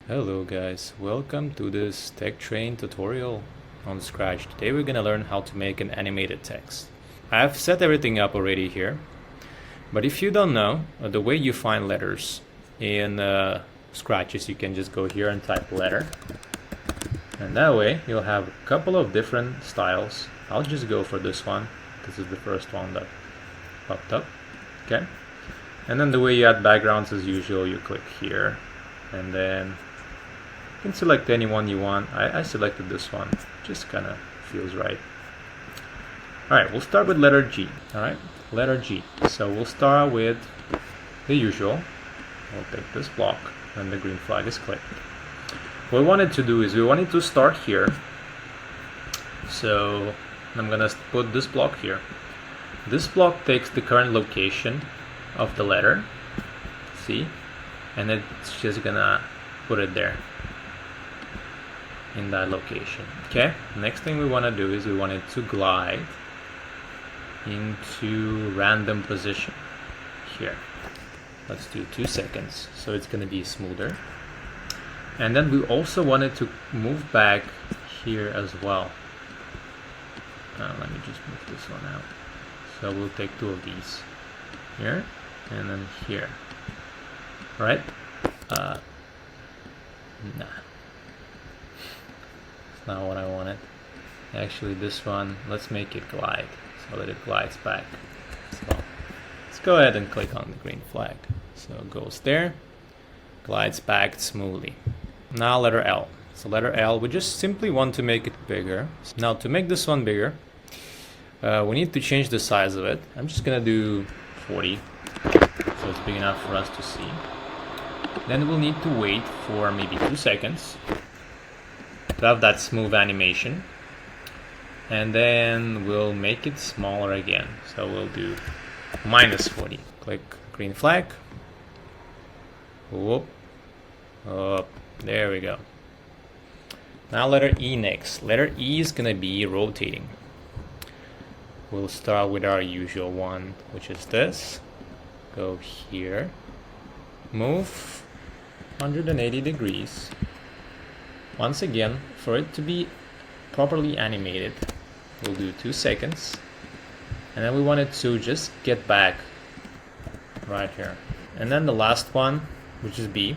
Hello guys, welcome to this TechTrain tutorial on Scratch. Today we're gonna learn how to make an animated text. I've set everything up already here, but if you don't know, the way you find letters in Scratch is you can just go here and type letter, and that way you'll have a couple of different styles. I'll just go for this one. This is the first one that popped up. Okay, and then the way you add backgrounds as usual, you click here and then you can select any one you want. I selected this one, just kind of feels right. Alright, we'll start with letter G. Alright, letter G. So we'll start with the usual. We'll take this block and the green flag is clicked. What we wanted to do is we wanted to start here. So I'm gonna put this block here. This block takes the current location of the letter, see, and it's just gonna put it there in that location. Okay, next thing we want to do is we want it to glide into random position here. Let's do 2 seconds so it's going to be smoother. And then we also want it to move back here as well. Let me just move this one out. So we'll take 2 of these here and then here. Right? Nah, it's not what I wanted. Actually, this one, let's make it glide so that it glides back. So let's go ahead and click on the green flag. So it goes there, glides back smoothly. Now letter L. So letter L, we just simply want to make it bigger. Now to make this one bigger, we need to change the size of it. I'm just gonna do 40, so it's big enough for us to see. Then we'll need to wait for maybe 2 seconds to have that smooth animation. And then we'll make it smaller again. So we'll do -40. Click green flag. Whoop. Up. There we go. Now letter E next. Letter E is gonna be rotating. We'll start with our usual one, which is this. Go here. Move 180 degrees. Once again, for it to be properly animated, we'll do 2 seconds. And then we want it to just get back right here. And then the last one, which is B,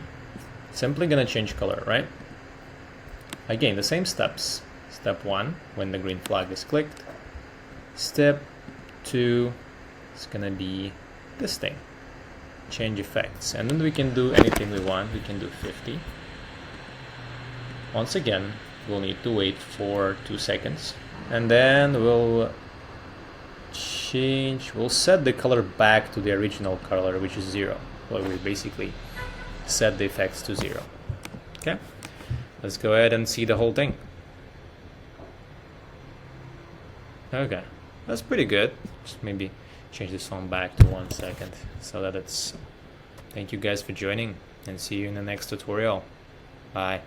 simply gonna change color, right? Again, the same steps. Step 1, when the green flag is clicked. Step 2 is gonna be this thing. Change effects, and then we can do anything we want. We can do 50. Once again, we'll need to wait for 2 seconds, and then we'll set the color back to the original color, which is 0. Well, we basically set the effects to 0. Okay, let's go ahead and see the whole thing. Okay, that's pretty good. Just maybe change this one back to 1 second so that it's. Thank you guys for joining, and see you in the next tutorial. Bye.